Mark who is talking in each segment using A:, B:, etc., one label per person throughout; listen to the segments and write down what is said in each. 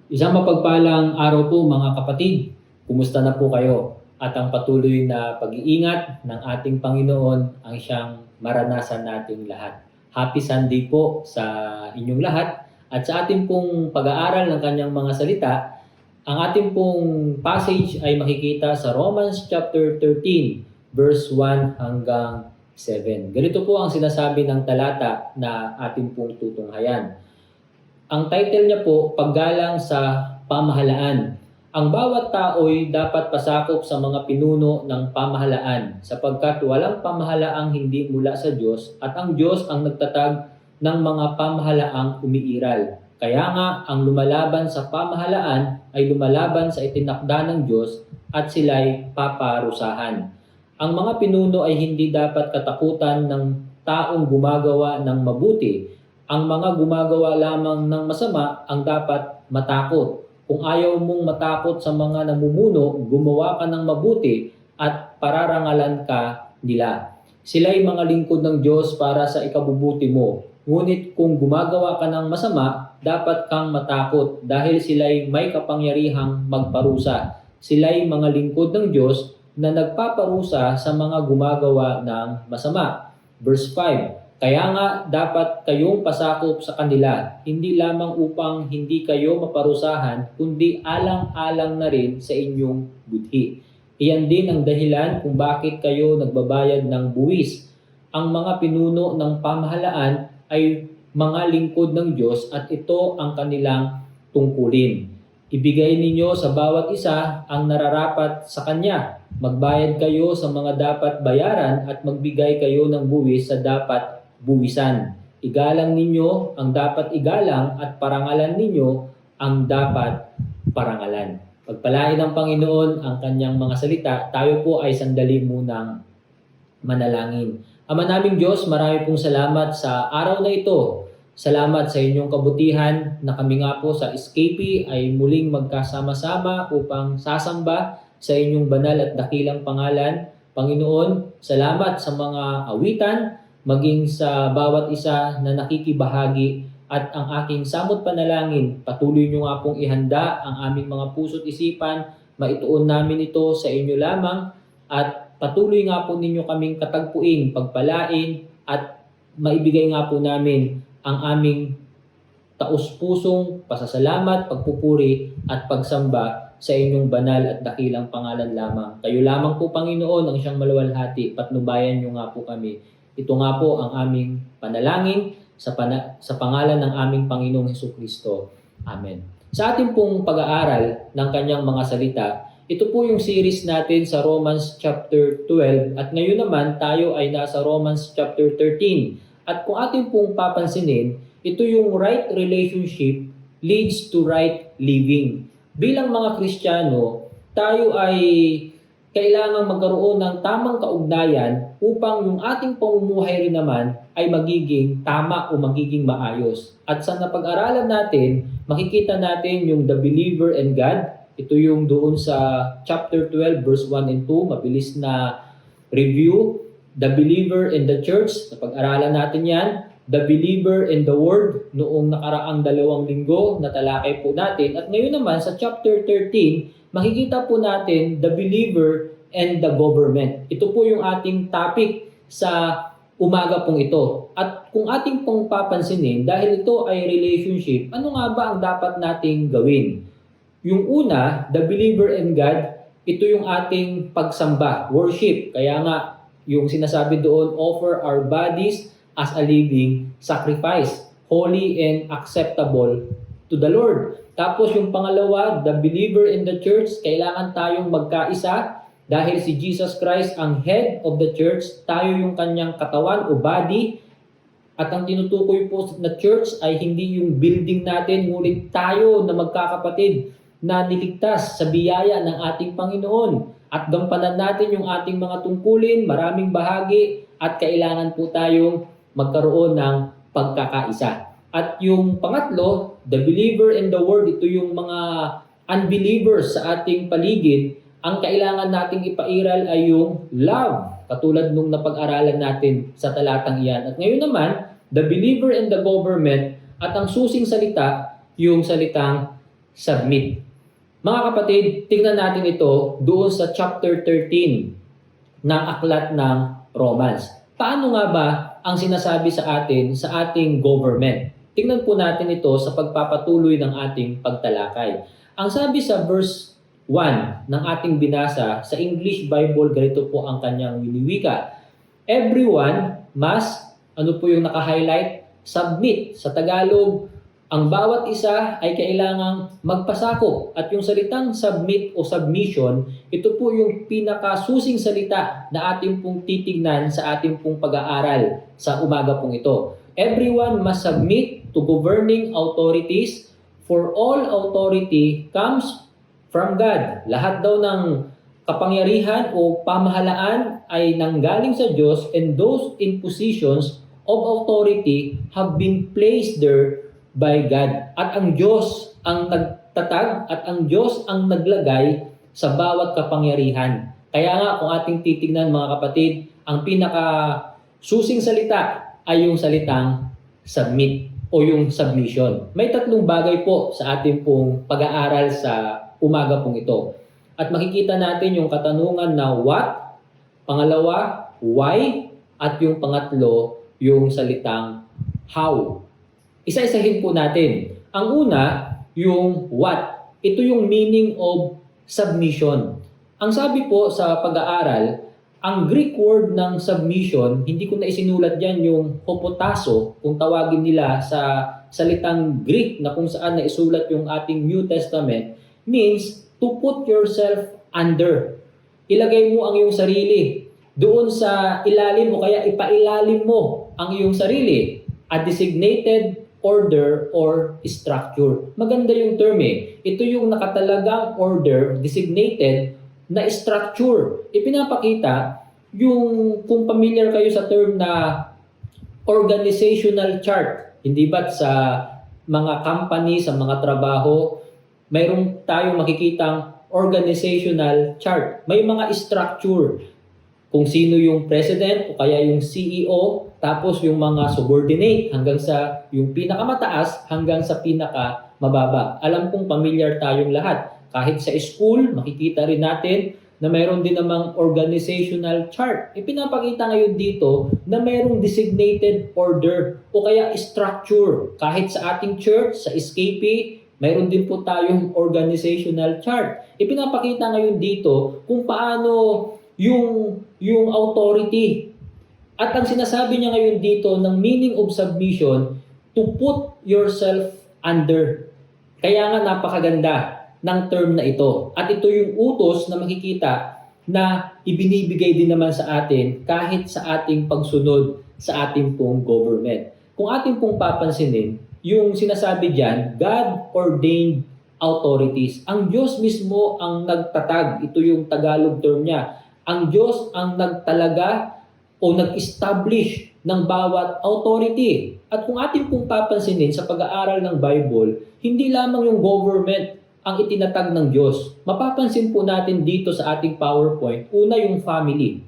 A: Isang mapagpalang araw po mga kapatid. Kumusta na po kayo? At ang patuloy na pag-iingat ng ating Panginoon ang siyang maranasan nating lahat. Happy Sunday po sa inyong lahat. At sa ating pong pag-aaral ng kanyang mga salita, ang ating pong passage ay makikita sa Romans chapter 13, verse 1 hanggang 7. Ganito po ang sinasabi ng talata na ating pong tutunghayan. Ang title niya po, Paggalang sa Pamahalaan. Ang bawat tao'y dapat pasakop sa mga pinuno ng pamahalaan sapagkat walang pamahalaang hindi mula sa Diyos at ang Diyos ang nagtatag ng mga pamahalaang umiiral. Kaya nga, ang lumalaban sa pamahalaan ay lumalaban sa itinakda ng Diyos at sila'y paparusahan. Ang mga pinuno ay hindi dapat katakutan ng taong gumagawa ng mabuti. Ang mga gumagawa lamang ng masama ang dapat matakot. Kung ayaw mong matakot sa mga namumuno, gumawa ka ng mabuti at pararangalan ka nila. Sila'y mga lingkod ng Diyos para sa ikabubuti mo. Ngunit kung gumagawa ka ng masama, dapat kang matakot dahil sila'y may kapangyarihang magparusa. Sila'y mga lingkod ng Diyos na nagpaparusa sa mga gumagawa ng masama. Verse 5. Kaya nga dapat kayong pasakop sa kanila, hindi lamang upang hindi kayo maparusahan, kundi alang-alang na rin sa inyong budhi. Iyan din ang dahilan kung bakit kayo nagbabayad ng buwis. Ang mga pinuno ng pamahalaan ay mga lingkod ng Diyos at ito ang kanilang tungkulin. Ibigay ninyo sa bawat isa ang nararapat sa kanya. Magbayad kayo sa mga dapat bayaran at magbigay kayo ng buwis sa dapat buwisan. Igalang ninyo ang dapat igalang at parangalan ninyo ang dapat parangalan. Pagpalain ng Panginoon ang kanyang mga salita, tayo po ay sandali munang manalangin. Ama naming Diyos, marami pong salamat sa araw na ito. Salamat sa inyong kabutihan na kami nga po sa Escape ay muling magkasama-sama upang sasamba sa inyong banal at dakilang pangalan. Panginoon, salamat sa mga awitan, maging sa bawat isa na nakikibahagi at ang aking samot panalangin, patuloy nyo nga pong ihanda ang aming mga puso't isipan, maituon namin ito sa inyo lamang at patuloy nga po ninyo kaming katagpuin, pagpalain at maibigay nga po namin ang aming taus-pusong pasasalamat, pagpupuri at pagsamba sa inyong banal at dakilang pangalan lamang. Kayo lamang po Panginoon ang siyang maluwalhati, patnubayan nyo nga po kami. Ito nga po ang aming panalangin sa pangalan ng aming Panginoong Hesukristo. Amen. Sa ating pong pag-aaral ng kanyang mga salita, ito po yung series natin sa Romans chapter 12 at ngayon naman tayo ay nasa Romans chapter 13. At kung ating pong papansinin, ito yung right relationship leads to right living. Bilang mga Kristiyano, tayo ay kailangan magkaroon ng tamang kaugnayan upang yung ating pamumuhay rin naman ay magiging tama o magiging maayos. At sa napag-aralan natin, makikita natin yung the believer and God. Ito yung doon sa chapter 12 verse 1 and 2, mabilis na review. The believer and the church, napag-aralan natin yan. The believer and the word, noong nakaraang 2 linggo, natalakay po natin. At ngayon naman sa chapter 13, makikita po natin the believer and the government. Ito po yung ating topic sa umaga pong ito. At kung ating pong papansinin, dahil ito ay relationship, ano nga ba ang dapat nating gawin? Yung una, the believer and God, ito yung ating pagsamba, worship. Kaya nga, yung sinasabi doon, offer our bodies as a living sacrifice, holy and acceptable to the Lord. Tapos yung pangalawa, the believer in the church, kailangan tayong magkaisa dahil si Jesus Christ ang head of the church, tayo yung kanyang katawan o body. At ang tinutukoy po na church ay hindi yung building natin, ngunit tayo na magkakapatid na niligtas sa biyaya ng ating Panginoon. At gampanan natin yung ating mga tungkulin, maraming bahagi at kailangan po tayong magkaroon ng pagkakaisa. At yung pangatlo, the believer and the word, ito yung mga unbelievers sa ating paligid, ang kailangan nating ipairal ay yung love, katulad nung napag-aralan natin sa talatang iyan. At ngayon naman, the believer and the government, at ang susing salita, yung salitang submit. Mga kapatid, tingnan natin ito doon sa chapter 13 ng aklat ng Romans. Paano nga ba ang sinasabi sa atin sa ating government? Tingnan po natin ito sa pagpapatuloy ng ating pagtalakay. Ang sabi sa verse 1 ng ating binasa sa English Bible, ganito po ang kanyang winiwika. Everyone must, ano po yung naka-highlight? Submit. Sa Tagalog, ang bawat isa ay kailangang magpasakop. At yung salitang submit o submission, ito po yung pinakasusing salita na ating pong titignan sa ating pong pag-aaral sa umaga pong ito. Everyone must submit to governing authorities, for all authority comes from God. Lahat daw ng kapangyarihan o pamahalaan ay nanggaling sa Diyos, and those in positions of authority have been placed there by God. At ang Diyos ang nagtatag at ang Diyos ang naglagay sa bawat kapangyarihan. Kaya nga kung ating titignan mga kapatid, ang pinaka susing salita ay yung salitang submit o yung submission. May tatlong bagay po sa ating pong pag-aaral sa umaga pong ito. At makikita natin yung katanungan na what, pangalawa, why, at yung pangatlo, yung salitang how. Isa-isahin po natin. Ang una, yung what. Ito yung meaning of submission. Ang sabi po sa pag-aaral, ang Greek word ng submission, hindi ko na isinulat dyan yung hopotasso, kung tawagin nila sa salitang Greek na kung saan na isulat yung ating New Testament, means to put yourself under. Ilagay mo ang iyong sarili doon sa ilalim o kaya ipailalim mo ang iyong sarili. A designated order or structure. Maganda yung term eh. Ito yung nakatalagang order, designated na structure. Ipinapakita yung kung familiar kayo sa term na organizational chart. Hindi ba't sa mga company, sa mga trabaho, mayroon tayong makikitang organizational chart. May mga structure. Kung sino yung president o kaya yung CEO, tapos yung mga subordinate hanggang sa yung pinakamataas hanggang sa pinakamababa. Alam kong familiar tayong lahat. Kahit sa school, makikita rin natin na mayroon din namang organizational chart. Ipinapakita ngayon dito na mayroong designated order o kaya structure. Kahit sa ating church, sa SKP, mayroon din po tayong organizational chart. Ipinapakita ngayon dito kung paano yung authority. At ang sinasabi niya ngayon dito ng meaning of submission, to put yourself under. Kaya nga napakaganda ng term na ito. At ito yung utos na makikita na ibinibigay din naman sa atin kahit sa ating pagsunod sa ating pong government. Kung ating pong papansinin, yung sinasabi diyan, God-ordained authorities. Ang Diyos mismo ang nagtatag. Ito yung Tagalog term niya. Ang Diyos ang nagtalaga o nag-establish ng bawat authority. At kung ating pong papansinin sa pag-aaral ng Bible, hindi lamang yung government ang itinatag ng Diyos. Mapapansin po natin dito sa ating PowerPoint, una yung family.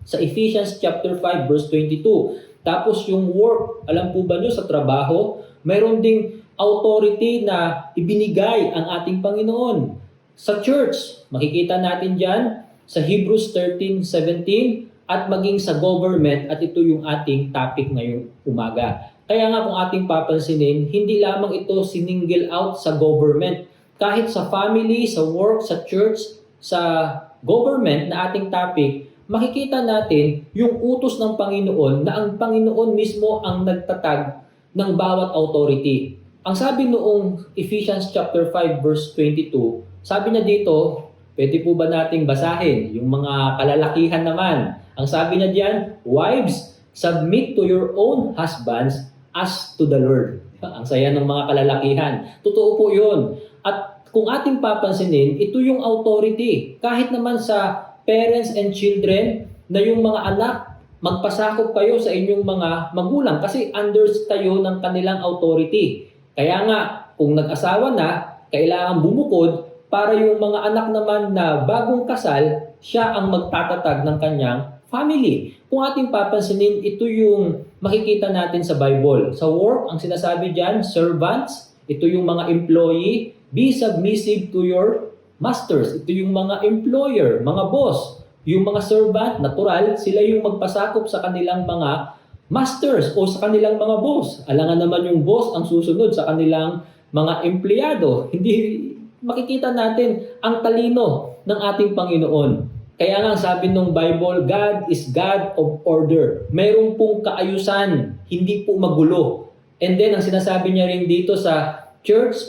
A: Sa Ephesians chapter 5 verse 22. Tapos yung work, alam po ba nyo sa trabaho, mayroon ding authority na ibinigay ang ating Panginoon. Sa church, makikita natin dyan sa Hebrews 13:17 at maging sa government, at ito yung ating topic ngayong umaga. Kaya nga kung ating papansinin, hindi lamang ito sininggle out sa government. Kahit sa family, sa work, sa church, sa government na ating topic, makikita natin yung utos ng Panginoon na ang Panginoon mismo ang nagtatag ng bawat authority. Ang sabi noong Ephesians chapter 5 verse 22, sabi niya dito, pwede po ba nating basahin yung mga kalalakihan naman? Ang sabi niya diyan, wives, submit to your own husbands as to the Lord. Ang saya ng mga kalalakihan. Totoo po yun. At kung ating papansinin, ito yung authority. Kahit naman sa parents and children, na yung mga anak, magpasakop kayo sa inyong mga magulang kasi under kayo ng kanilang authority. Kaya nga, kung nag-asawa na, kailangan bumukod para yung mga anak naman na bagong kasal, siya ang magtatatag ng kanyang family. Kung ating papansinin, ito yung makikita natin sa Bible. Sa work, ang sinasabi dyan, servants, Ito yung mga employee, be submissive to your masters. Ito yung mga employer, mga boss. Yung mga servant, natural, sila yung magpasakop sa kanilang mga masters o sa kanilang mga boss. Alangan naman yung boss ang susunod sa kanilang mga empleyado. Hindi makikita natin ang talino ng ating Panginoon. Kaya nga sabi ng Bible, God is God of order. Mayroon pong kaayusan, hindi po magulo. And then ang sinasabi niya rin dito sa church,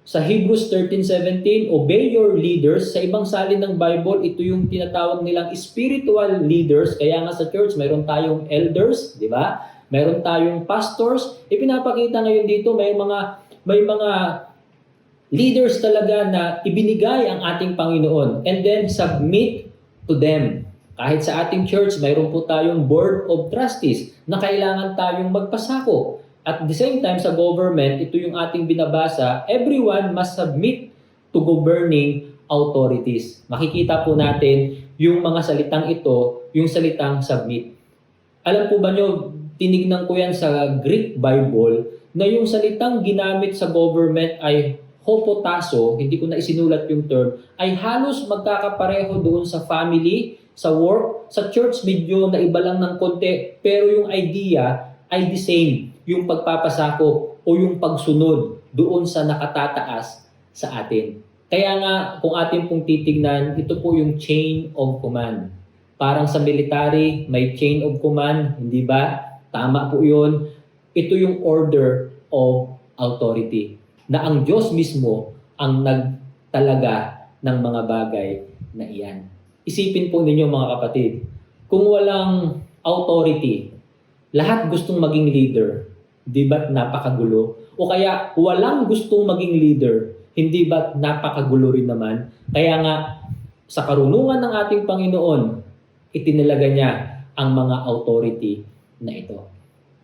A: sa Hebrews 13:17, obey your leaders. Sa ibang salin ng Bible, ito yung tinatawag nilang spiritual leaders. Kaya nga sa church, mayroon tayong elders, di ba? Mayroon tayong pastors. Ipinapakita ngayon dito, may mga leaders talaga na ibinigay ang ating Panginoon. And then submit to them. Kahit sa ating church, mayroon po tayong board of trustees na kailangan tayong magpasako. At the same time, sa government, ito yung ating binabasa, everyone must submit to governing authorities. Makikita po natin yung mga salitang ito, yung salitang submit. Alam po ba nyo, tinignan ko yan sa Greek Bible, na yung salitang ginamit sa government ay hopotasso, hindi ko na isinulat yung term, ay halos magkakapareho doon sa family, sa work, sa church medyo na iba lang ng konti, pero yung idea ay the same. Yung pagpapasakop o yung pagsunod doon sa nakatataas sa atin. Kaya nga, kung atin pong titignan, ito po yung chain of command. Parang sa military, may chain of command, hindi ba? Tama po yun. Ito yung order of authority. Na ang Diyos mismo ang nagtalaga ng mga bagay na iyan. Isipin po ninyo mga kapatid, kung walang authority, lahat gustong maging leader, di ba't napakagulo? O kaya walang gustong maging leader, hindi ba't napakagulo rin naman? Kaya nga, sa karunungan ng ating Panginoon, itinalaga niya ang mga authority na ito.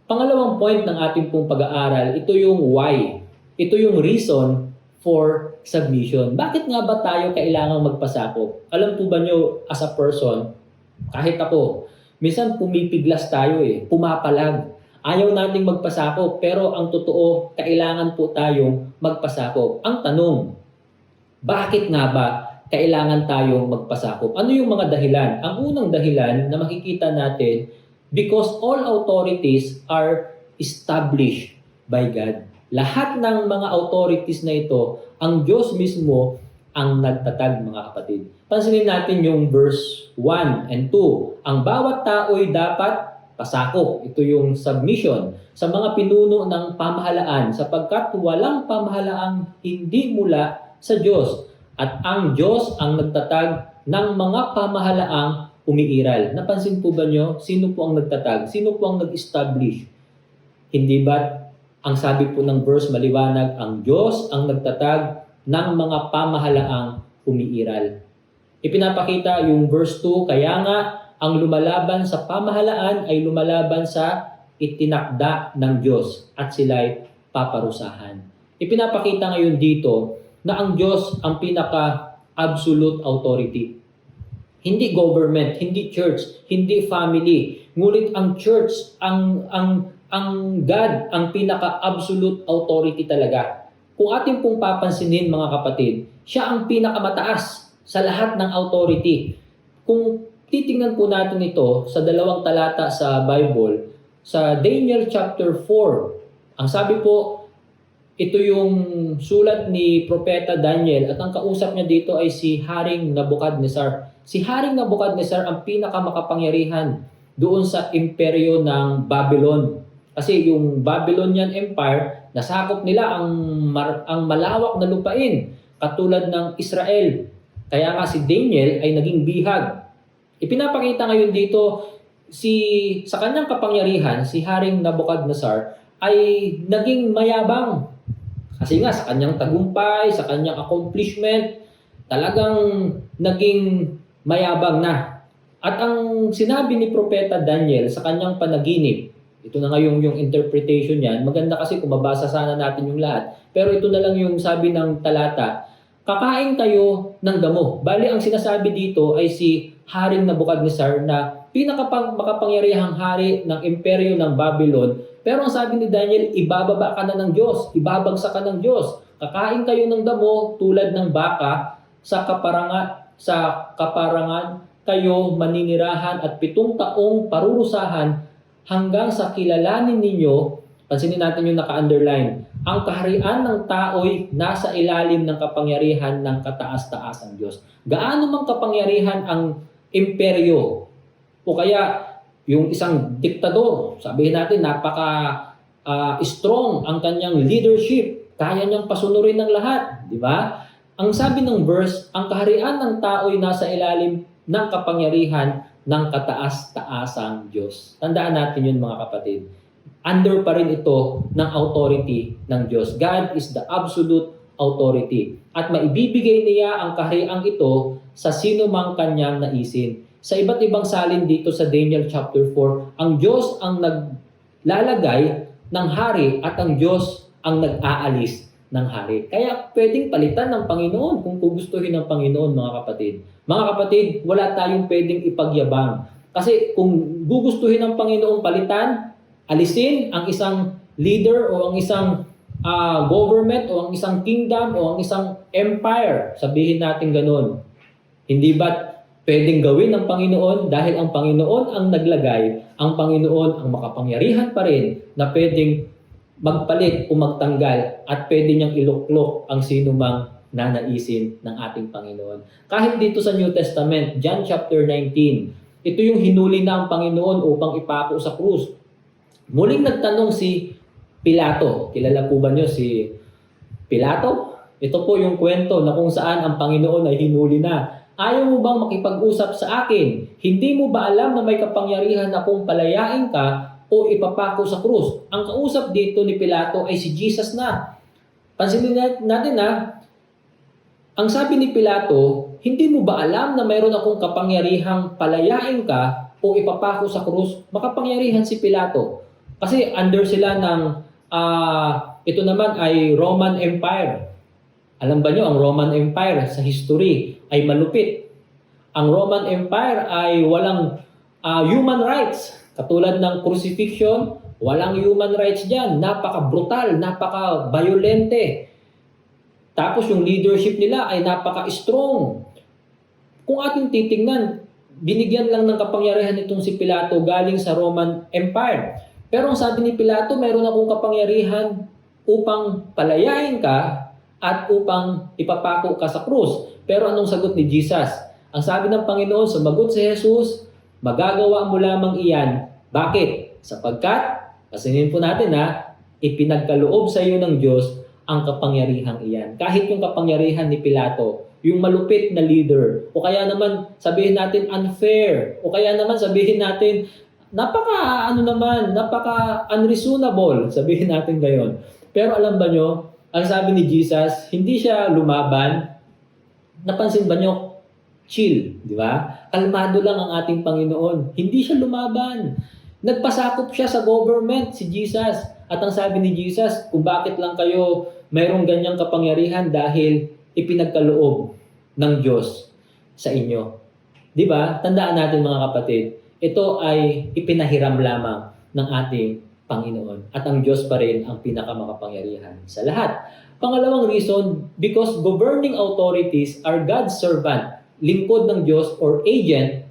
A: Pangalawang point ng ating pong pag-aaral, ito yung why. Ito yung reason for submission. Bakit nga ba tayo kailangang magpasakop? Alam po ba nyo, as a person, kahit ako, minsan pumipiglas tayo pumapalag. Ayaw nating magpasakop, pero ang totoo, kailangan po tayong magpasakop. Ang tanong, bakit nga ba kailangan tayong magpasakop? Ano yung mga dahilan? Ang unang dahilan na makikita natin, because all authorities are established by God. Lahat ng mga authorities na ito, ang Diyos mismo ang nagtatag, mga kapatid. Pansinin natin yung verse 1 and 2. Ang bawat tao'y dapat pasakop. Ito yung submission sa mga pinuno ng pamahalaan sapagkat walang pamahalaang hindi mula sa Diyos. At ang Diyos ang nagtatag ng mga pamahalaang umiiral. Napansin po ba nyo? Sino po ang nagtatag? Sino po ang nag-establish? Hindi ba ang sabi po ng verse maliwanag, ang Diyos ang nagtatag ng mga pamahalaang umiiral. Ipinapakita yung verse 2, kaya nga ang lumalaban sa pamahalaan ay lumalaban sa itinakda ng Diyos at sila'y paparusahan. Ipinapakita ngayon dito na ang Diyos ang pinaka-absolute authority. Hindi government, hindi church, hindi family. Ngunit ang church, ang God, ang pinaka-absolute authority talaga. Kung ating pong papansinin mga kapatid, siya ang pinakamataas sa lahat ng authority. Kung titingnan po natin ito sa dalawang talata sa Bible, sa Daniel chapter 4, ang sabi po, ito yung sulat ni Propeta Daniel at ang kausap niya dito ay si Haring Nabukadnezar. Si Haring Nabukadnezar ang pinakamakapangyarihan doon sa imperyo ng Babylon. Kasi yung Babylonian Empire, nasakop nila ang malawak na lupain katulad ng Israel. Kaya nga si Daniel ay naging bihag. Ipinapakita ngayon dito sa kanyang kapangyarihan, si Haring Nabukadnezar ay naging mayabang. Kasi nga sa kanyang tagumpay, sa kanyang accomplishment, talagang naging mayabang na. At ang sinabi ni Propeta Daniel sa kanyang panaginip, ito na nga yung interpretation niyan. Maganda kasi kung mabasa sana natin yung lahat. Pero ito na lang yung sabi ng talata, kakain kayo ng damo. Bali, ang sinasabi dito ay si Haring Nabukadnezar na makapangyarihang hari ng imperyo ng Babylon Pero ang sabi ni Daniel, ibababa ka na ng Diyos, ibabagsak ka ng Diyos. Kakain kayo ng damo tulad ng baka sa kaparangan kayo maninirahan at 7 taong parurusahan hanggang sa kilalanin ninyo, pansinin natin yung naka-underline, ang kaharian ng tao'y nasa ilalim ng kapangyarihan ng kataas-taasang Diyos. Gaano mang kapangyarihan ang imperyo o kaya yung isang diktador, sabihin natin strong ang kanyang leadership, kaya niyang pasunurin ng lahat, di ba? Ang sabi ng verse, ang kaharian ng tao'y nasa ilalim ng kapangyarihan ng kataas-taasang Diyos. Tandaan natin yun mga kapatid. Under pa rin ito ng authority ng Diyos. God is the absolute authority. At maibibigay niya ang kahariang ito sa sino mang kanyang naisin. Sa iba't ibang salin dito sa Daniel chapter 4, ang Diyos ang naglalagay ng hari at ang Diyos ang nag-aalis ng hari. Kaya pwedeng palitan ng Panginoon kung gugustuhin ng Panginoon mga kapatid. Mga kapatid, wala tayong pwedeng ipagyabang. Kasi kung gugustuhin ng Panginoon palitan, alisin ang isang leader o ang isang government o ang isang kingdom o ang isang empire, sabihin natin ganun. Hindi ba pwedeng gawin ng Panginoon dahil ang Panginoon ang naglagay, ang Panginoon ang makapangyarihan pa rin na pwedeng magpalit o magtanggal at pwede niyang iluklok ang sino mang nanaisin ng ating Panginoon. Kahit dito sa New Testament, John chapter 19, ito yung hinuli na ang Panginoon upang ipako sa krus. Muling nagtanong si Pilato. Kilala po ba niyo si Pilato? Ito po yung kwento na kung saan ang Panginoon ay hinuli na. Ayaw mo bang makipag-usap sa akin? Hindi mo ba alam na may kapangyarihan akong palayain ka o ipapako sa krus? Ang kausap dito ni Pilato ay si Jesus na. Pansinin natin ang sabi ni Pilato, hindi mo ba alam na mayroon akong kapangyarihang palayain ka o ipapako sa krus? Makapangyarihan si Pilato. Kasi under sila ng, ito naman ay Roman Empire. Alam ba nyo, ang Roman Empire sa history ay malupit. Ang Roman Empire ay walang human rights. Katulad ng crucifixion, walang human rights dyan. Napaka-brutal, napaka-violente. Tapos yung leadership nila ay napaka-strong. Kung ating titingnan, binigyan lang ng kapangyarihan itong si Pilato galing sa Roman Empire. Pero ang sabi ni Pilato, mayroon akong kapangyarihan upang palayain ka at upang ipapako ka sa krus. Pero anong sagot ni Jesus? Ang sabi ng Panginoon, sumagot si Jesus, magagawa mo lamang iyan. Bakit? Sapagkat, pasinin po natin ipinagkaloob sa iyo ng Diyos ang kapangyarihang iyan. Kahit yung kapangyarihan ni Pilato, yung malupit na leader, o kaya naman sabihin natin unfair, o kaya naman sabihin natin napaka unreasonable, sabihin natin gayon. Pero alam ba nyo, ang sabi ni Jesus, hindi siya lumaban. Napansin ba nyo? Chill, di ba? Kalmado lang ang ating Panginoon. Hindi siya lumaban. Nagpasakop siya sa government, si Jesus. At ang sabi ni Jesus, kung bakit lang kayo mayroong ganyang kapangyarihan dahil ipinagkaloob ng Diyos sa inyo. Di ba? Tandaan natin mga kapatid, ito ay ipinahiram lamang ng ating Panginoon. At ang Diyos pa rin ang pinakamakapangyarihan sa lahat. Pangalawang reason, because governing authorities are God's servant, lingkod ng Diyos or agent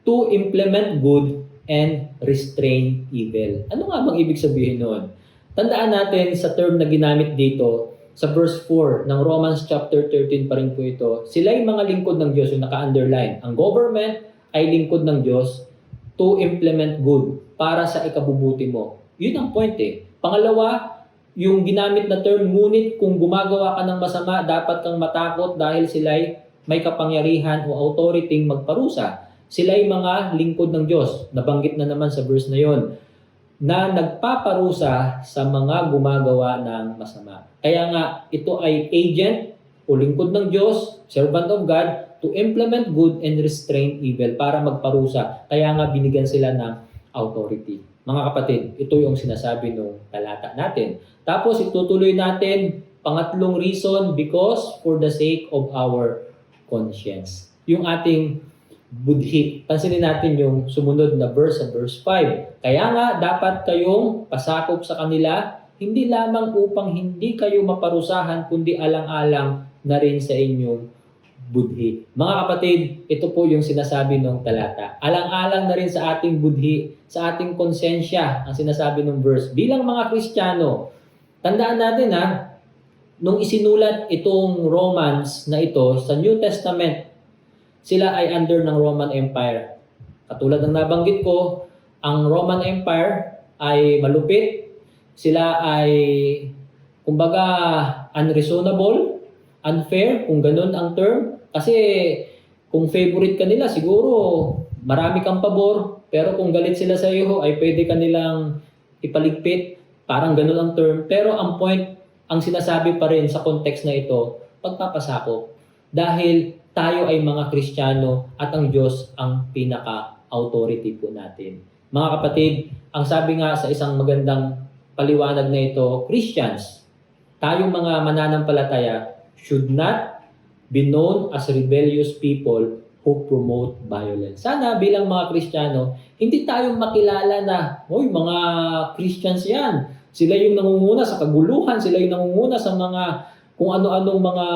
A: to implement good and restrain evil. Ano nga bang ibig sabihin noon? Tandaan natin sa term na ginamit dito, sa verse 4 ng Romans chapter 13 pa rin po ito, sila yung mga lingkod ng Diyos, yung naka-underline. Ang government ay lingkod ng Diyos to implement good para sa ikabubuti mo. Yun ang point Pangalawa, yung ginamit na term, ngunit kung gumagawa ka ng masama, dapat kang matakot dahil sila'y may kapangyarihan o authority magparusa. Sila'y mga lingkod ng Diyos. Nabanggit na naman sa verse na yon, na nagpaparusa sa mga gumagawa ng masama. Kaya nga, ito ay agent o lingkod ng Diyos, servant of God, to implement good and restrain evil para magparusa. Kaya nga binigyan sila ng authority. Mga kapatid, ito yung sinasabi ng talata natin. Tapos itutuloy natin, pangatlong reason, because for the sake of our conscience. Yung ating budhi. Pansinin natin yung sumunod na verse sa verse 5. Kaya nga, dapat kayong pasakop sa kanila, hindi lamang upang hindi kayo maparusahan, kundi alang-alang na rin sa inyong budhi. Mga kapatid, ito po yung sinasabi ng talata. Alang-alang na rin sa ating budhi, sa ating konsensya, ang sinasabi ng verse. Bilang mga Kristiyano, tandaan natin nung isinulat itong Romans na ito sa New Testament, sila ay under ng Roman Empire. Katulad ng nabanggit ko, ang Roman Empire ay malupit. Sila ay, kumbaga, unreasonable, unfair, kung ganun ang term. Kasi kung favorite ka nila, siguro marami kang pabor. Pero kung galit sila sa iyo, ay pwede ka nilang ipaligpit. Parang ganun ang term. Pero ang point, ang sinasabi pa rin sa context na ito, pagpapasakop. Dahil tayo ay mga Kristiyano at ang Diyos ang pinaka-authority po natin. Mga kapatid, ang sabi nga sa isang magandang paliwanag na ito, Christians, tayong mga mananampalataya should not be known as rebellious people who promote violence. Sana bilang mga Kristiyano, hindi tayo makilala na, mga Christians yan. Sila yung nangunguna sa kaguluhan, sila yung nangunguna sa mga kung ano-anong mga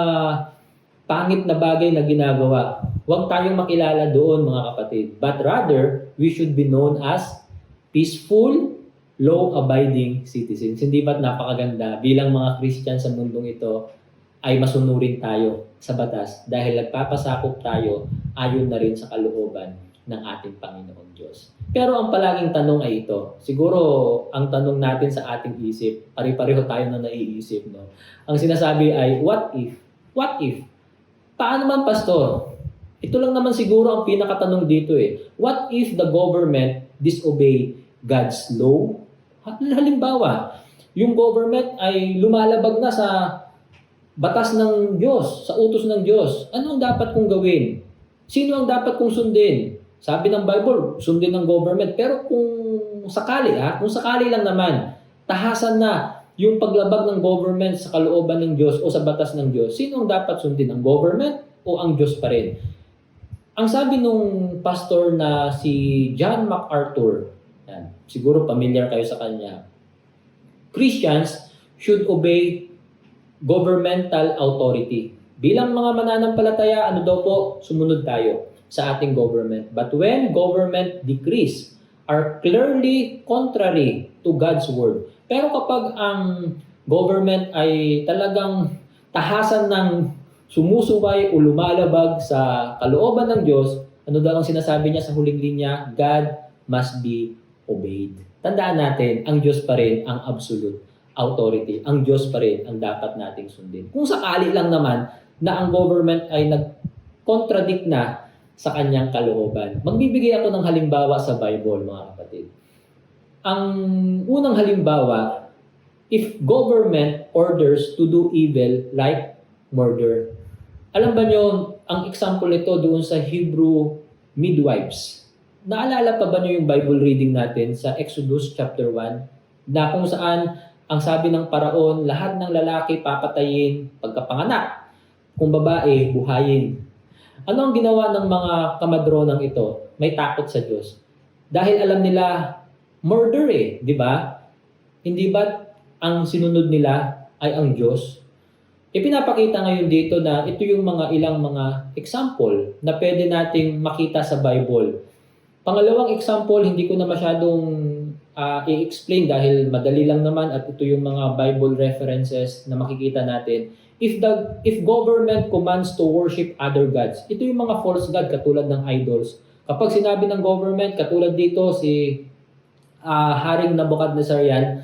A: pangit na bagay na ginagawa. Huwag tayong makilala doon, mga kapatid. But rather, we should be known as peaceful, law-abiding citizens. Hindi ba't napakaganda bilang mga Christian sa mundong ito ay masunurin tayo sa batas dahil nagpapasakop tayo ayon na rin sa kalooban ng ating Panginoon Diyos. Pero ang palaging tanong ay ito. Siguro ang tanong natin sa ating isip, pare-pareho tayo na naiisip, no? Ang sinasabi ay, what if? What if? Paano man, pastor? Ito lang naman siguro ang pinakatanong dito eh. What if the government disobey God's law? Halimbawa, yung government ay lumalabag na sa batas ng Diyos, sa utos ng Diyos. Ano ang dapat kong gawin? Sino ang dapat kong sundin? Sabi ng Bible, sundin ng government. Pero kung sakali lang naman, tahasan na yung paglabag ng government sa kalooban ng Diyos o sa batas ng Diyos, sino ang dapat sundin? Ang government o ang Diyos pa rin? Ang sabi nung pastor na si John MacArthur, yan, siguro familiar kayo sa kanya, Christians should obey governmental authority. Bilang mga mananampalataya, ano daw po? Sumunod tayo sa ating government. But when government decrees are clearly contrary to God's word. Pero kapag ang government ay talagang tahasan ng sumusuway o lumalabag sa kalooban ng Diyos, ano daw ang sinasabi niya sa huling linya? God must be obeyed. Tandaan natin, ang Diyos pa rin ang absolute authority. Ang Diyos pa rin ang dapat nating sundin. Kung sakali lang naman na ang government ay nag-contradict na sa kanyang kalooban. Magbibigay ako ng halimbawa sa Bible, mga kapatid. Ang unang halimbawa, if government orders to do evil like murder. Alam ba nyo, ang example nito doon sa Hebrew midwives. Naalala pa ba nyo yung Bible reading natin sa Exodus chapter 1 na kung saan ang sabi ng paraon, lahat ng lalaki papatayin pagkapanganak. Kung babae, buhayin. Ano ang ginawa ng mga kamadronang ito? May takot sa Diyos. Dahil alam nila, murder di ba? Hindi ba ang sinunod nila ay ang Diyos? Ipinapakita ngayon dito na ito yung ilang mga example na pwede nating makita sa Bible. Pangalawang example, hindi ko na masyadong i-explain dahil madali lang naman at ito yung mga Bible references na makikita natin. If government commands to worship other gods, ito yung mga false god katulad ng idols. Kapag sinabi ng government, katulad dito si Haring Nabucodonosor yan,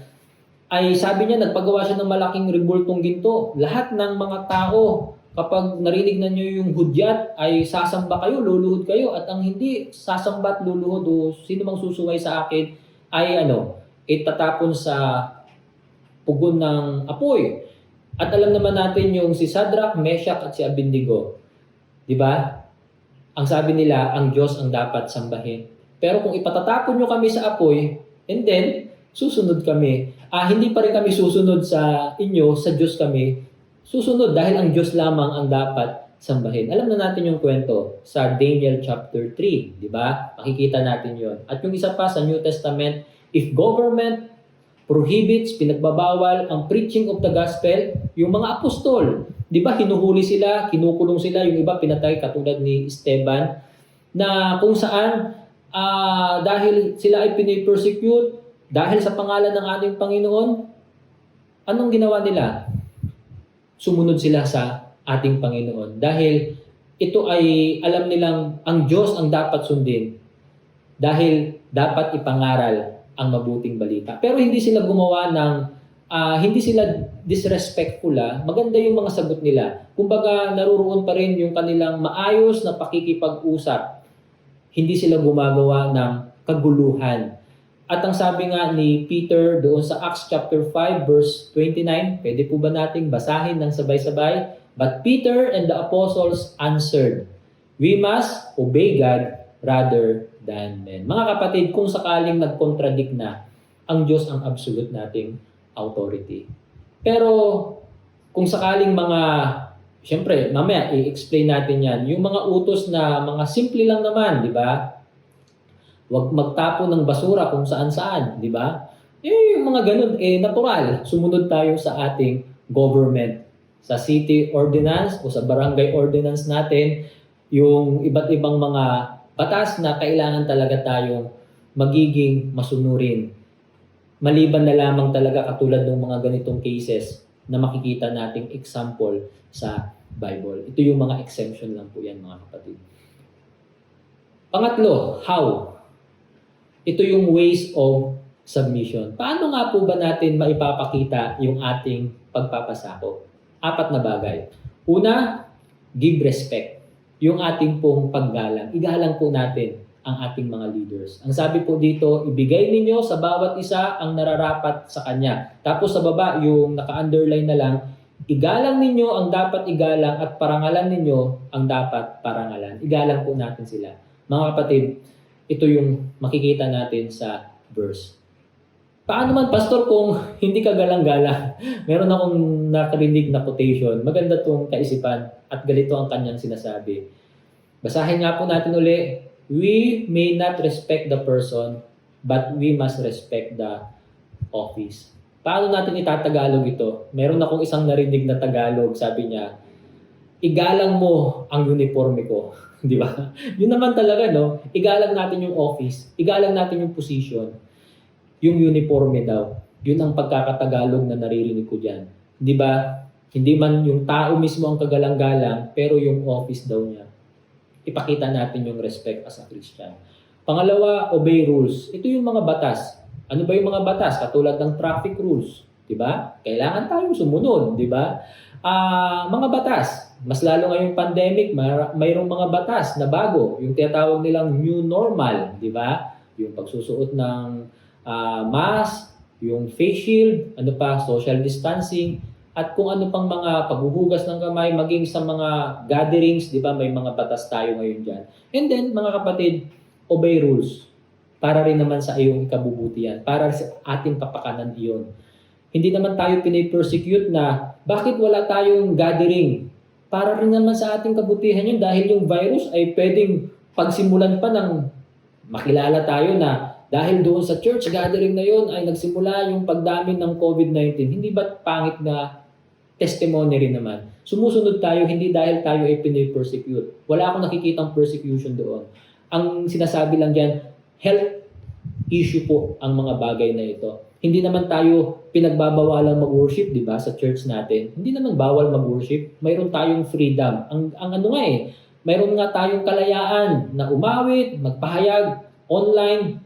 A: ay sabi niya, nagpagawa siya ng malaking rebultong ginto. Lahat ng mga tao, kapag narinig na niyo yung hudyat, ay sasamba kayo, luluhod kayo. At ang hindi sasamba at luluhod o sino mang susuway sa akin, ay itatapon sa pugon ng apoy. At alam naman natin yung si Shadrach, Meshach at si Abednego. Di ba? Ang sabi nila, ang Diyos ang dapat sambahin. Pero kung ipatatapon nyo kami sa apoy, and then, susunod kami. Hindi pa rin kami susunod sa inyo, sa Diyos kami susunod dahil ang Diyos lamang ang dapat sambahin. Alam na natin yung kwento sa Daniel chapter 3, di ba? Makikita natin yon. At yung isa pa sa New Testament, if government prohibits, pinagbabawal ang preaching of the gospel, yung mga apostol, di ba hinuhuli sila, kinukulong sila, yung iba pinatay katulad ni Esteban, na kung saan dahil sila ay pinipersecute, dahil sa pangalan ng ating Panginoon, anong ginawa nila? Sumunod sila sa ating Panginoon. Dahil ito ay alam nilang ang Diyos ang dapat sundin. Dahil dapat ipangaral ang mabuting balita. Pero hindi sila gumawa ng, hindi sila disrespectful. Maganda yung mga sagot nila. Kumbaga naruroon pa rin yung kanilang maayos na pakikipag-usap. Hindi sila gumagawa ng kaguluhan. At ang sabi nga ni Peter doon sa Acts chapter 5 verse 29, pwede po ba nating basahin ng sabay-sabay? But Peter and the apostles answered, we must obey God rather than men. Mga kapatid, kung sakaling nag-contradict na, ang Diyos ang absolute nating authority. Pero kung sakaling siyempre, mamaya i-explain natin yan, yung mga utos na mga simple lang naman, di ba? Huwag magtapon ng basura kung saan-saan, di ba? Yung mga ganun, natural. Sumunod tayo sa ating government. Sa city ordinance o sa barangay ordinance natin, yung iba't ibang mga batas na kailangan talaga tayong magiging masunurin. Maliban na lamang talaga katulad ng mga ganitong cases na makikita nating example sa Bible. Ito yung mga exemption lang po yan, mga kapatid. Pangatlo, how? Ito yung ways of submission. Paano nga po ba natin maipapakita yung ating pagpapasakop? 4 na bagay. Una, give respect. Yung ating pong paggalang. Igalang po natin ang ating mga leaders. Ang sabi po dito, ibigay ninyo sa bawat isa ang nararapat sa kanya. Tapos sa baba, yung naka-underline na lang, igalang ninyo ang dapat igalang at parangalan ninyo ang dapat parangalan. Igalang po natin sila. Mga kapatid, ito yung makikita natin sa verse. Paano man, Pastor, kung hindi ka galang-galang? Meron akong nakarinig na quotation. Maganda tong kaisipan at ganito ang kanyang sinasabi. Basahin nga po natin uli. We may not respect the person, but we must respect the office. Paano natin itatagalog ito? Meron akong isang narinig na Tagalog. Sabi niya, igalang mo ang uniforme ko. Di ba? Yun naman talaga, no? Igalang natin yung office. Igalang natin yung position. Yung uniforme daw. Yun ang pagkakatagalog na naririnig ko dyan. Di ba? Hindi man yung tao mismo ang kagalang-galang, pero yung office daw niya. Ipakita natin yung respect as a Christian. Pangalawa, obey rules. Ito yung mga batas. Ano ba yung mga batas? Katulad ng traffic rules. Di ba? Kailangan tayong sumunod. Di ba? Mga batas. Mas lalo ngayong pandemic, mayroong mga batas na bago. Yung tinatawag nilang new normal. Di ba? Yung pagsusuot ng mask, yung face shield, ano pa, social distancing, at kung ano pang mga paghuhugas ng kamay, maging sa mga gatherings, di ba, may mga batas tayo ngayon dyan. And then, mga kapatid, obey rules. Para rin naman sa iyong kabubutihan, para sa ating kapakanan iyon. Hindi naman tayo pinipersecute na, bakit wala tayong gathering? Para rin naman sa ating kabutihan yun, dahil yung virus ay pwedeng pagsimulan pa ng makilala tayo na dahil doon sa church gathering na yon ay nagsimula yung pagdami ng COVID-19. Hindi ba pangit na testimony rin naman? Sumusunod tayo hindi dahil tayo ay pinipersecute. Wala akong nakikitang persecution doon. Ang sinasabi lang dyan, health issue po ang mga bagay na ito. Hindi naman tayo pinagbabawalan mag-worship, di ba, sa church natin. Hindi naman bawal mag-worship. Mayroon tayong freedom. Ang ano nga mayroon nga tayong kalayaan na umawit, magpahayag, online.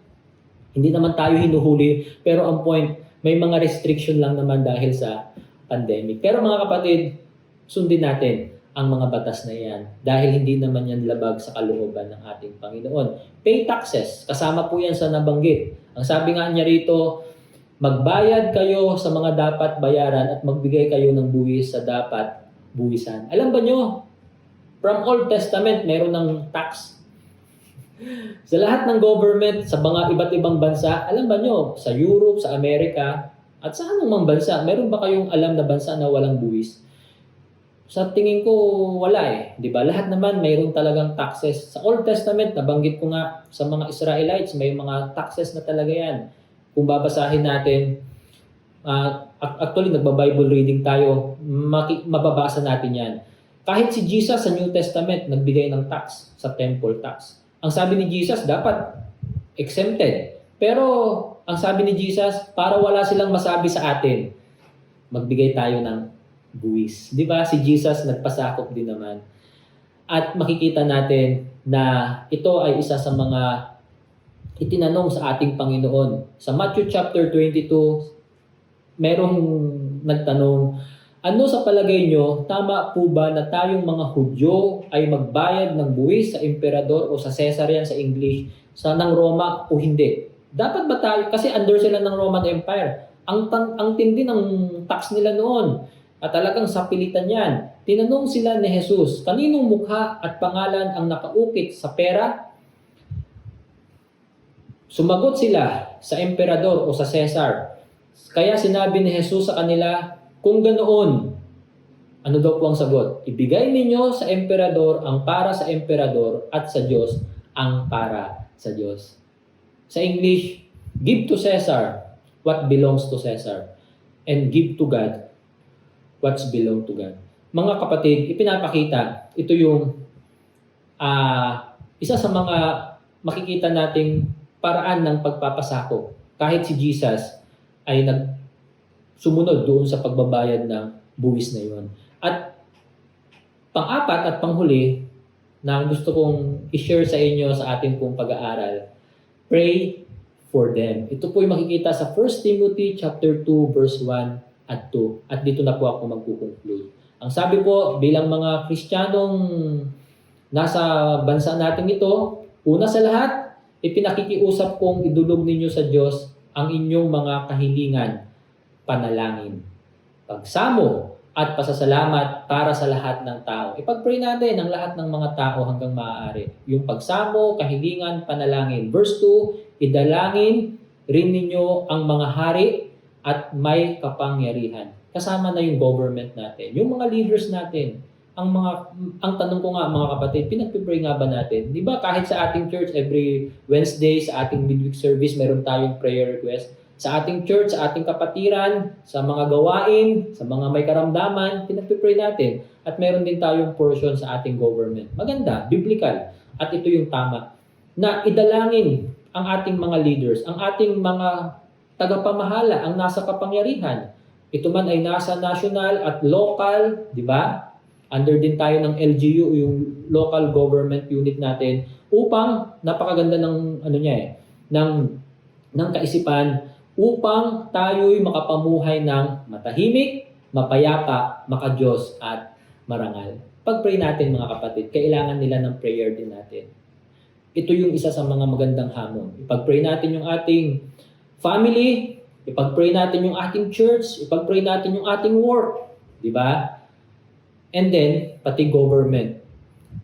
A: Hindi naman tayo hinuhuli, pero ang point, may mga restriction lang naman dahil sa pandemic. Pero mga kapatid, sundin natin ang mga batas na yan dahil hindi naman yan labag sa kalooban ng ating Panginoon. Pay taxes, kasama po yan sa nabanggit. Ang sabi nga niya rito, magbayad kayo sa mga dapat bayaran at magbigay kayo ng buwis sa dapat buwisan. Alam ba nyo, from Old Testament, meron ng tax. Sa lahat ng government, sa mga iba't ibang bansa, alam ba nyo, sa Europe, sa Amerika, at sa anong mang bansa, meron ba kayong alam na bansa na walang buwis? Sa tingin ko wala eh, 'di ba? Lahat naman mayroon talagang taxes. Sa Old Testament, nabanggit ko nga sa mga Israelites, may mga taxes na talaga 'yan. Kung babasahin natin, actually nagba-Bible reading tayo, mababasa natin 'yan. Kahit si Jesus sa New Testament nagbigay ng tax, sa temple tax. Ang sabi ni Jesus, dapat exempted. Pero ang sabi ni Jesus, para wala silang masabi sa atin, magbigay tayo ng buwis. Di ba? Si Jesus nagpasakop din naman. At makikita natin na ito ay isa sa mga itinanong sa ating Panginoon. Sa Matthew chapter 22, merong nagtanong, ano sa palagay nyo, tama po ba na tayong mga Hudyo ay magbayad ng buwis sa emperador o sa Caesar yan sa English, sa ng Roma o hindi? Dapat ba tayo, kasi under sila ng Roman Empire, ang tindi ng tax nila noon. At talagang sapilitan yan. Tinanong sila ni Jesus, kaninong mukha at pangalan ang nakaukit sa pera? Sumagot sila sa emperador o sa Caesar. Kaya sinabi ni Jesus sa kanila, kung ganoon, ano daw po ang sagot? Ibigay ninyo sa emperador ang para sa emperador at sa Diyos ang para sa Diyos. Sa English, give to Caesar what belongs to Caesar and give to God what's belong to God. Mga kapatid, ipinapakita, ito yung isa sa mga makikita nating paraan ng pagpapasakop. Kahit si Jesus ay sumunod doon sa pagbabayad ng buwis na yun. At pang-apat at panghuli na gusto kong i-share sa inyo sa ating pong pag-aaral, pray for them. Ito po yung makikita sa 1 Timothy chapter 2 verse 1 at 2. At dito na po ako magkukonclude. Ang sabi po, bilang mga Kristiyanong nasa bansa natin ito, una sa lahat, ipinakikiusap kong idulog ninyo sa Diyos ang inyong mga kahilingan, panalangin, pagsamo at pasasalamat para sa lahat ng tao. Ipag-pray natin ang lahat ng mga tao hanggang maaari. Yung pagsamo, kahilingan, panalangin. Verse 2, idalangin rin ninyo ang mga hari at may kapangyarihan. Kasama na yung government natin, yung mga leaders natin. Ang tanong ko nga mga kapatid, pinag-pray nga ba natin? Di ba kahit sa ating church, every Wednesday sa ating midweek service, meron tayong prayer request. Sa ating church, sa ating kapatiran, sa mga gawain, sa mga may karamdaman, pinag-pray natin. At meron din tayong portion sa ating government. Maganda, biblical. At ito yung tama. Na idalangin ang ating mga leaders, ang ating mga tagapamahala, ang nasa kapangyarihan. Ito man ay nasa national at local, di ba? Under din tayo ng LGU, yung local government unit natin, upang napakaganda ng ng kaisipan, upang tayo'y makapamuhay ng matahimik, mapayapa, makadiyos at marangal. Pag-pray natin mga kapatid, kailangan nila ng prayer din natin. Ito yung isa sa mga magandang hamon. Ipag-pray natin yung ating family, ipag-pray natin yung ating church, ipag-pray natin yung ating work, di ba? And then, pati government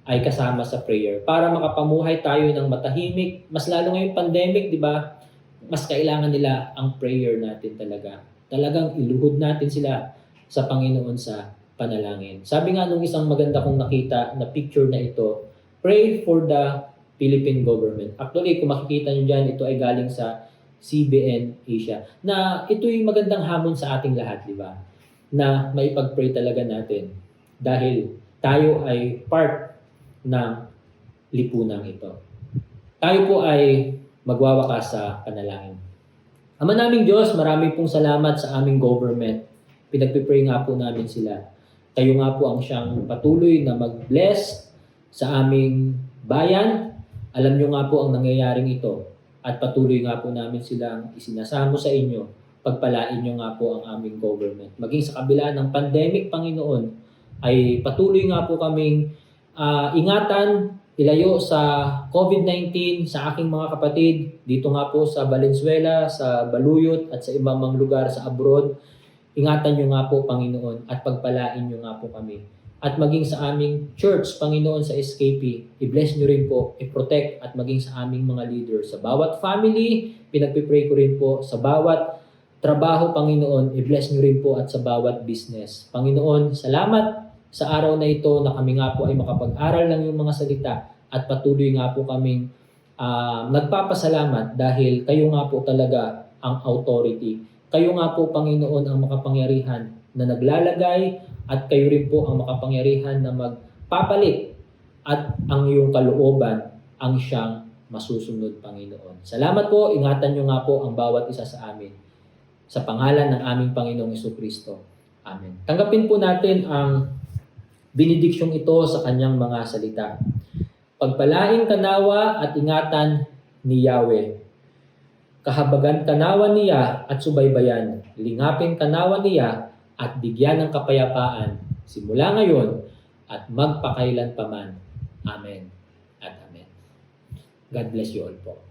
A: ay kasama sa prayer para makapamuhay tayo ng matahimik. Mas lalo ngayong pandemic, di ba? Mas kailangan nila ang prayer natin talaga. Talagang iluhod natin sila sa Panginoon sa panalangin. Sabi nga nung isang maganda kong nakita na picture na ito, pray for the Philippine government. Actually, kung makikita nyo dyan, ito ay galing sa CBN Asia. Na ito yung magandang hamon sa ating lahat, di ba? Na maipag-pray talaga natin. Dahil tayo ay part ng lipunang ito. Tayo po ay magwawakas sa panalangin. Ama naming Diyos, marami pong salamat sa aming government. Pinagpipray nga po namin sila. Kayo nga po ang siyang patuloy na mag-bless sa aming bayan. Alam nyo nga po ang nangyayaring ito. At patuloy nga po namin silang isinasamo sa inyo. Pagpalain nyo nga po ang aming government. Maging sa kabila ng pandemic, Panginoon, ay patuloy nga po kaming ingatan, ilayo sa COVID-19 sa aking mga kapatid, dito nga po sa Valenzuela, sa Baluyot at sa ibang mga lugar sa abroad. Ingatan nyo nga po, Panginoon, at pagpalain nyo nga po kami. At maging sa aming church, Panginoon, sa SKP, i-bless nyo rin po, i-protect at maging sa aming mga leaders. Sa bawat family, pinagpipray ko rin po, sa bawat trabaho, Panginoon, i-bless nyo rin po at sa bawat business. Panginoon, salamat sa araw na ito na kami nga po ay makapag-aral ng iyong mga salita at patuloy nga po kaming nagpapasalamat dahil kayo nga po talaga ang authority. Kayo nga po, Panginoon, ang makapangyarihan na naglalagay at kayo rin po ang makapangyarihan na magpapalit at ang iyong kalooban ang siyang masusunod, Panginoon. Salamat po, ingatan niyo nga po ang bawat isa sa amin. Sa pangalan ng aming Panginoong Jesucristo. Amen. Tanggapin po natin ang benediksyong ito sa kanyang mga salita. Pagpalain kanawa at ingatan ni Yahweh. Kahabagan kanawa niya at subaybayan. Lingapin kanawa niya at bigyan ng kapayapaan simula ngayon at magpakailanpaman. Amen at amen. God bless you all po.